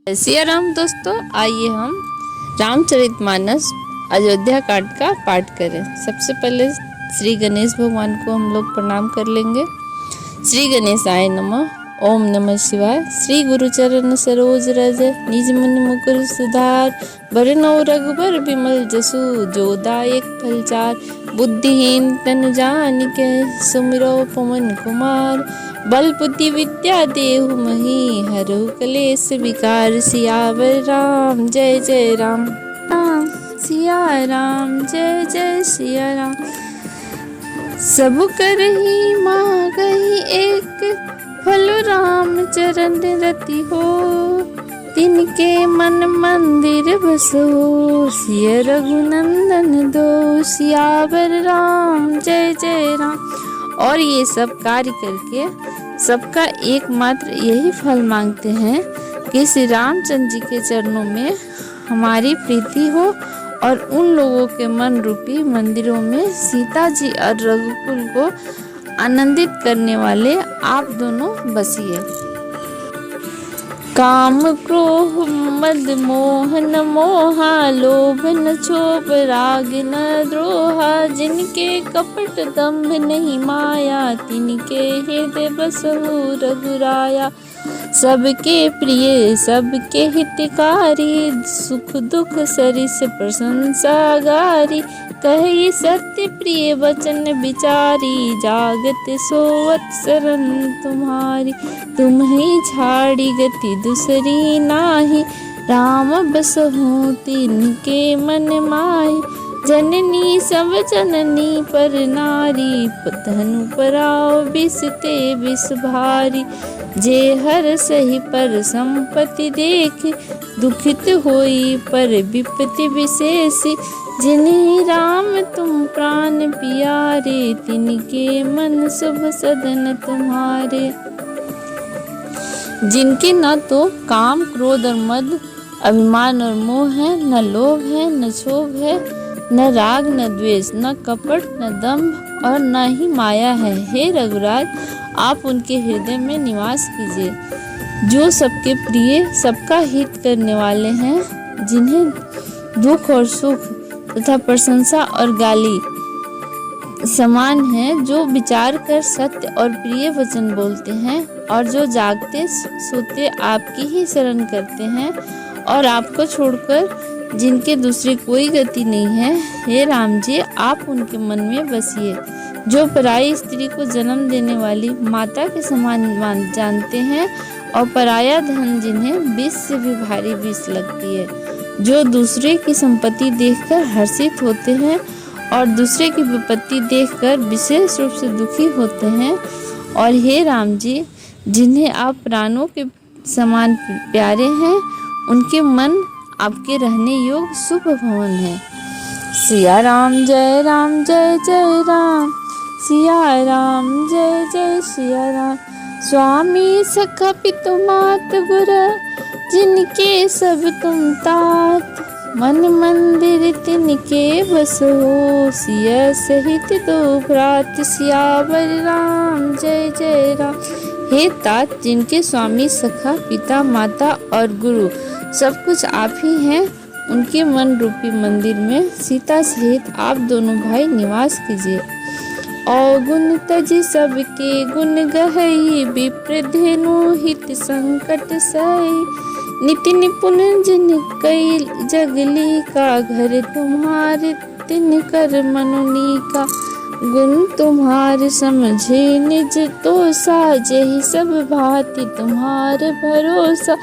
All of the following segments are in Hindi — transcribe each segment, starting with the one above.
सिया राम दोस्तों, आइए हम रामचरितमानस अयोध्या कांड का पाठ करें। सबसे पहले श्री गणेश भगवान को हम लोग प्रणाम कर लेंगे। श्री गणेशाय नमः। ओम नमः शिवाय। श्री गुरु चरण सरोज रज निज मन मुकुर सुधार, बरनौ रघुबर बिमल जसु जो दायक फलचार। बुद्धिहीन तनु जानिके सुमिरो पवन कुमार, बल बुद्धि विद्या देहु मही हरहु कलेश विकार। सियावर राम जय जय राम, राम सिया राम जय जय सिया राम। सब करही मांगहि एक, फल राम चरण रति हो। तिनके मन मंदिर बसो, सिय रघुनंदन दो। सियावर राम जय जय राम। और ये सब कार्य करके सबका एकमात्र यही फल मांगते हैं कि श्री रामचंद्र जी के चरणों में हमारी प्रीति हो और उन लोगों के मन रूपी मंदिरों में सीता जी और रघुकुल को आनंदित करने वाले आप दोनों बसिए। काम क्रोध मद मोह न मोहा, लोभ न क्षोभ राग न द्रोहा। जिनके कपट दंभ नहीं माया, तिनके हृदय बसहु रघुराया। सबके प्रिय सबके हितकारी, सुख दुख सरिस प्रशंसा गारी। कही सत्य प्रिय वचन विचारी, जागत सोवत शरण तुम्हारी। तुम ही छाड़ी गति दूसरी नाही, राम बसहु तिनके मन माही। जननी सब जननी पर नारी, धनु पराओ विष ते विष भारी। जे हर सही पर संपत्ति देख, दुखित होई पर विपत्ति विशेषी। जिन्हीं राम तुम प्राण प्यारे, तिनके मन शुभ सदन तुम्हारे। जिनके न तो काम क्रोध और मद, अभिमान और मोह है, न लोभ है न क्षोभ है, न राग न द्वेष, न कपट न दंभ और न ही माया है। हे रघुराज, आप उनके हृदय में निवास कीजिए। जो सबके प्रिय सबका हित करने वाले हैं, जिन्हें दुख और सुख तथा प्रशंसा और गाली समान है, जो विचार कर सत्य और प्रिय वचन बोलते हैं और जो जागते सोते आपकी ही शरण करते हैं और आपको छोड़कर जिनके दूसरी कोई गति नहीं है। हे राम जी, आप उनके मन में बसिए। जो पराई स्त्री को जन्म देने वाली माता के समान जानते हैं और पराया धन जिन्हें विष से भी भारी विष लगती है। जो दूसरे की संपत्ति देखकर हर्षित होते हैं और दूसरे की विपत्ति देखकर विशेष रूप से दुखी होते हैं। और हे राम जी, जिन्हें आप प्राणों के समान प्यारे हैं, उनके मन आपके रहने योग्य शुभ भवन है। सिया राम जय जय राम। सिया राम जय जय सिया राम। स्वामी सखा पितु मात गुर, जिनके सब तुम तात। मन मंदिर तिनके बसो, सिया सहित दो भ्रात। सियावर राम जय जय राम। हे तात, जिनके स्वामी सखा पिता माता और गुरु सब कुछ आप ही हैं, उनके मन रूपी मंदिर में सीता सहित आप दोनों भाई निवास कीजिए। अवगुण तजी सबके गुण गहई, विप्र धेनु हित संकट सही। निति निपुण जिन कई जगली का, घर तुम्हारे तिन कर मनुनी का। गुण तुम्हारे समझे निज तो साजे, सब भांति तुम्हारे भरोसा।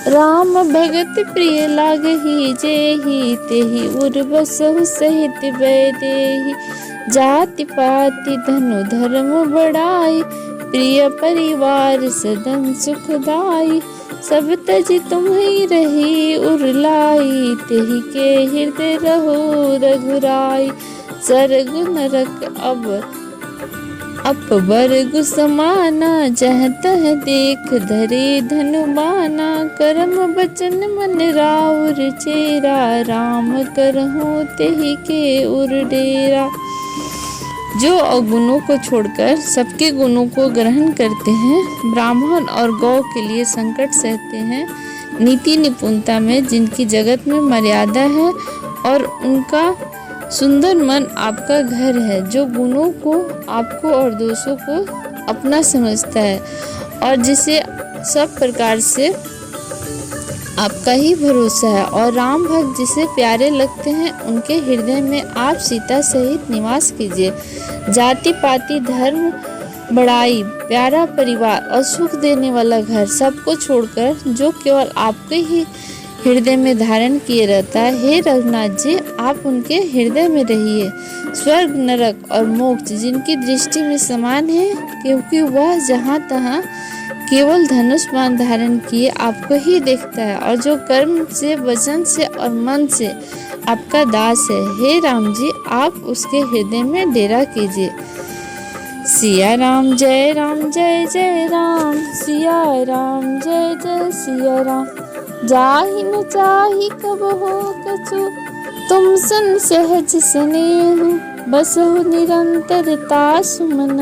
राम भगत प्रिय लागहि जेहि, तेहि उर बसहु सहित वैदेही। जाति पाति धनु धर्म बढ़ाई, प्रिय परिवार सदन सुखदाई। सब तज तुम ही रही उरलाई, तेहि के हृदय रहो रघुराई। सरगु नरक अब बरगु समाना, जह तह देख धरे धनु बाना। कर्म बचन मन राउर चेरा, राम करहु तेहि के उर डेरा। जो अवगुणों को छोड़कर सबके गुणों को ग्रहण करते हैं, ब्राह्मण और गौ के लिए संकट सहते हैं, नीति निपुणता में जिनकी जगत में मर्यादा है, और उनका सुंदर मन आपका घर है, जो गुणों को आपको और दोषों को अपना समझता है, और जिसे सब प्रकार से आपका ही भरोसा है। और राम भक्त जिसे प्यारे लगते हैं, उनके हृदय में आप सीता सहित निवास कीजिए। जाति पाति धर्म बड़ाई, प्यारा परिवार और सुख देने वाला घर, सबको छोड़कर जो केवल आपके ही हृदय में धारण किए रहता है, हे रघुनाथ जी, आप उनके हृदय में रहिए। स्वर्ग नरक और मोक्ष जिनकी दृष्टि में समान है, क्योंकि वह जहाँ तहाँ केवल धनुष बाण धारण किए आपको ही देखता है, और जो कर्म से, वचन से और मन से आपका दास है, हे राम जी, आप उसके हृदय में डेरा कीजिए। सिया राम जय जय राम, सिया राम जय जय सिया राम। जाहि न चाहि कब हो कछु, तुम सन सहज स्नेहु, बसहु निरंतरता सुमन,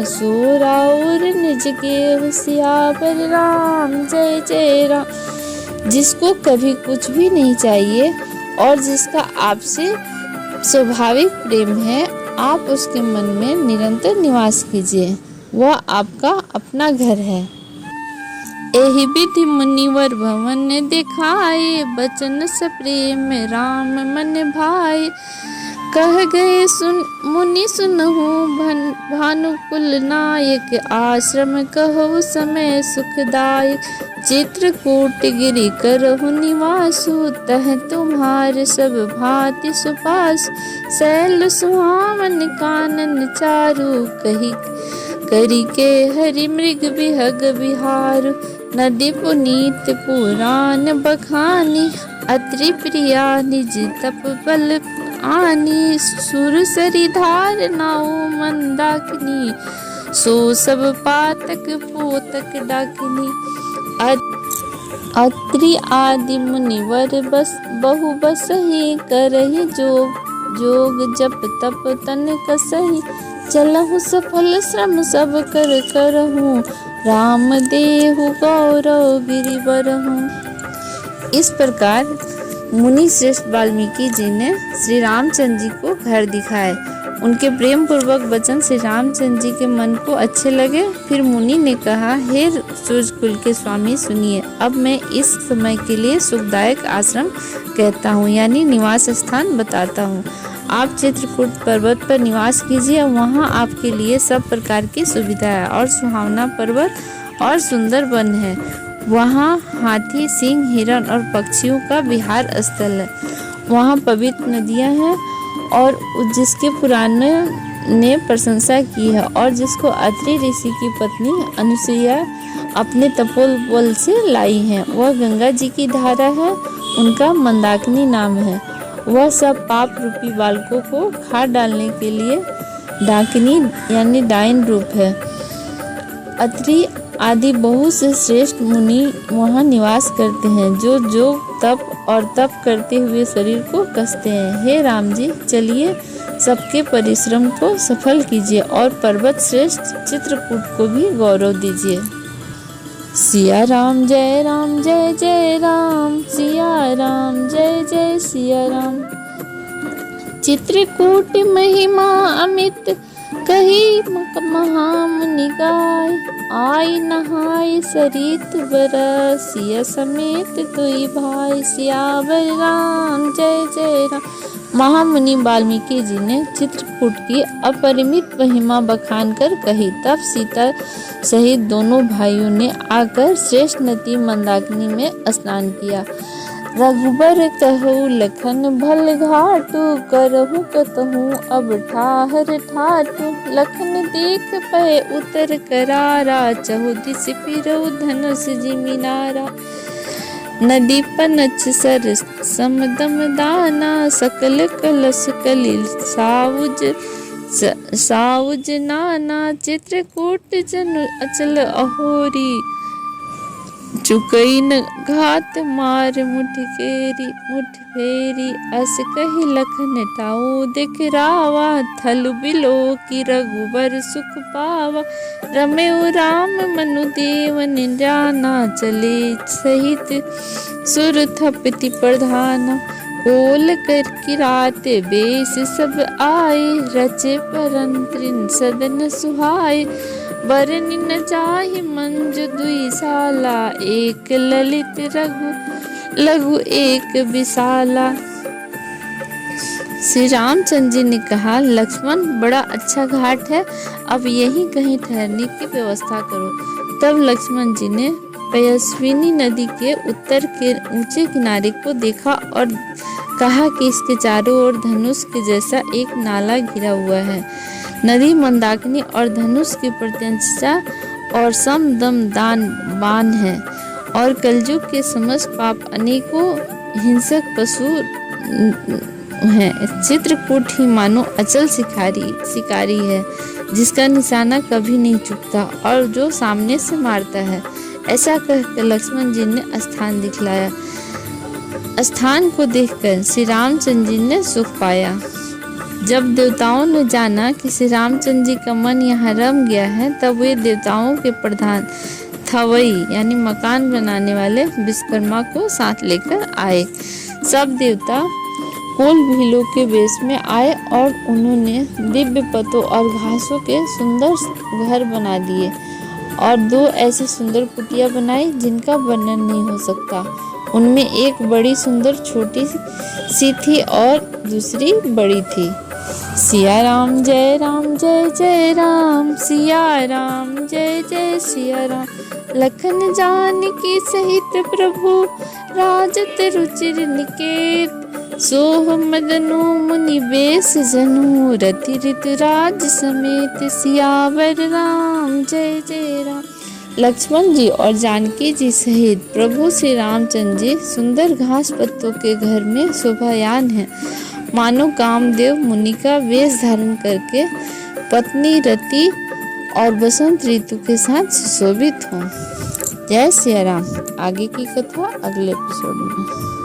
सो राउर निज गेहु, सियावर राम जय राम। जिसको कभी कुछ भी नहीं चाहिए और जिसका आपसे स्वाभाविक प्रेम है, आप उसके मन में निरंतर निवास कीजिए, वह आपका अपना घर है। एहि विधि मुनिवर भवन दिखाए, बचन सप्रेम राम मन भाए। कह गए सुन मुनि सुनहु, भानुकुल नायक, आश्रम कहु समय सुखदायक। चित्रकूट गिरि करहु निवासु, तह तुम्हार सब भांति सुपास। शैल सुहावन कानन चारु, कही करी के हरि मृग विहग विहार। नदी पुनीत पुराण बखानी, अत्रि प्रिया निज तप बल आनी। सुर सरी धार नाउ मंदाकिनी, सो सब पातक पोतक डाकिनी। अत्रि आदि मुनिवर बस बहु बसहि, करहि जोग जप तप तन कसहि। चलहु सफल श्रम सब कर करहु, राम देहु गौरव गिरिवरहु। इस प्रकार मुनि श्रेष्ठ वाल्मीकि जी ने श्री रामचंद्र जी को घर दिखाए। उनके प्रेम पूर्वक वचन श्री रामचंद्र जी के मन को अच्छे लगे। फिर मुनि ने कहा, हे सूर्यकुल के स्वामी सुनिए, अब मैं इस समय के लिए सुखदायक आश्रम कहता हूँ, यानी निवास स्थान बताता हूँ। आप चित्रकूट पर्वत पर निवास कीजिए, वहाँ आपके लिए सब प्रकार की सुविधा है, और सुहावना पर्वत और सुंदर वन है। वहाँ हाथी, सिंह, हिरण और पक्षियों का विहार स्थल है। वहाँ पवित्र नदियाँ हैं, और जिसके पुराणों ने प्रशंसा की है, और जिसको अत्रि ऋषि की पत्नी अनुसुईया अपने तपोबल से लाई है। वह गंगा जी की धारा है, उनका मंदाकिनी नाम है। वह सब पाप रूपी बालकों को खाद डालने के लिए डाकिनी यानी डाइन रूप है। अत्रि आदि बहुत से श्रेष्ठ मुनि वहाँ निवास करते हैं, जो योग तप और तप करते हुए शरीर को कसते हैं। हे राम जी, चलिए सबके परिश्रम को सफल कीजिए, और पर्वत श्रेष्ठ चित्रकूट को भी गौरव दीजिए। सिया राम जय राम, सिया राम जय जय सिया राम। चित्रकूट महिमा अमित, कही महामुनि गाय। आई नहाय सरित बर, सिया समेत दुई भाई। सियावर राम जय राम। महामुनि वाल्मीकि जी ने चित्रकूट की अपरिमित महिमा बखान कर कही। तब सीता सहित दोनों भाइयों ने आकर श्रेष्ठ नदी मंदाकिनी में स्नान किया। रघुबर कहु लखन भल घाटु, करहु कतहु अब ठाहर ठाटु। लखन देख पए उतर करारा, चहु दिस फिरउ धनुष जिमिनारा। नदी पनछ सर समदम दाना, सकल कलश कलिल साउज नाना। चित्रकूट जन अचल अहोरी, चुकई न घात मार मुठ फेरी अस कही लखन टाऊ देख रावा थल बिलो की रघुबर सुख पावा रमेउ राम मनु देवन जाना चले सहित सुर थपति प्रधाना कोल कर की रात बेस सब आए रचे परंत्रिन सदन सुहाए बरन न चाहि मंज दुई साला एक ललित लघु एक विशाला। श्री रामचंद्र जी ने कहा, लक्ष्मण बड़ा अच्छा घाट है, अब यहीं कहीं ठहरने की व्यवस्था करो। तब लक्ष्मण जी ने पयस्विनी नदी के उत्तर के ऊंचे किनारे को देखा और कहा कि इसके चारों ओर धनुष के जैसा एक नाला घिरा हुआ है। नदी मंदाकिनी और धनुष की प्रत्यंचा और समदम दान बाण है और कलयुग के समस्त पाप अनेकों हिंसक पशु हैं। चित्रकूट ही मानो अचल शिकारी है जिसका निशाना कभी नहीं चूकता और जो सामने से मारता है। ऐसा कहकर लक्ष्मण जी ने स्थान दिखलाया। स्थान को देखकर श्री रामचंद्र जी ने सुख पाया। जब देवताओं ने जाना कि श्री रामचंद्र जी का मन यहाँ रम गया है, तब वे देवताओं के प्रधान थवई यानी मकान बनाने वाले विश्वकर्मा को साथ लेकर आए। सब देवता कोल भीलों के वेश में आए और उन्होंने दिव्य पत्तों और घासों के सुंदर घर बना दिए और 2 ऐसी सुंदर कुटिया बनाई जिनका वर्णन नहीं हो सकता। उनमें एक बड़ी सुंदर छोटी सी थी और दूसरी बड़ी थी। सिया राम जय जय राम, सिया राम जय जय सिया राम। लखन जानकी सहित प्रभु राजत रुचिर निकेत, सोह मदनु मुनि बेस जनु रति ऋतुराज समेत। सियावर राम जय जय राम। लक्ष्मण जी और जानकी जी सहित प्रभु श्री रामचंद्र जी सुंदर घास पत्तों के घर में शोभायान हैं, मानो कामदेव मुनि का वेश धारण करके पत्नी रति और बसंत ऋतु के साथ सुशोभित हों। जय सिया राम। आगे की कथा अगले एपिसोड में।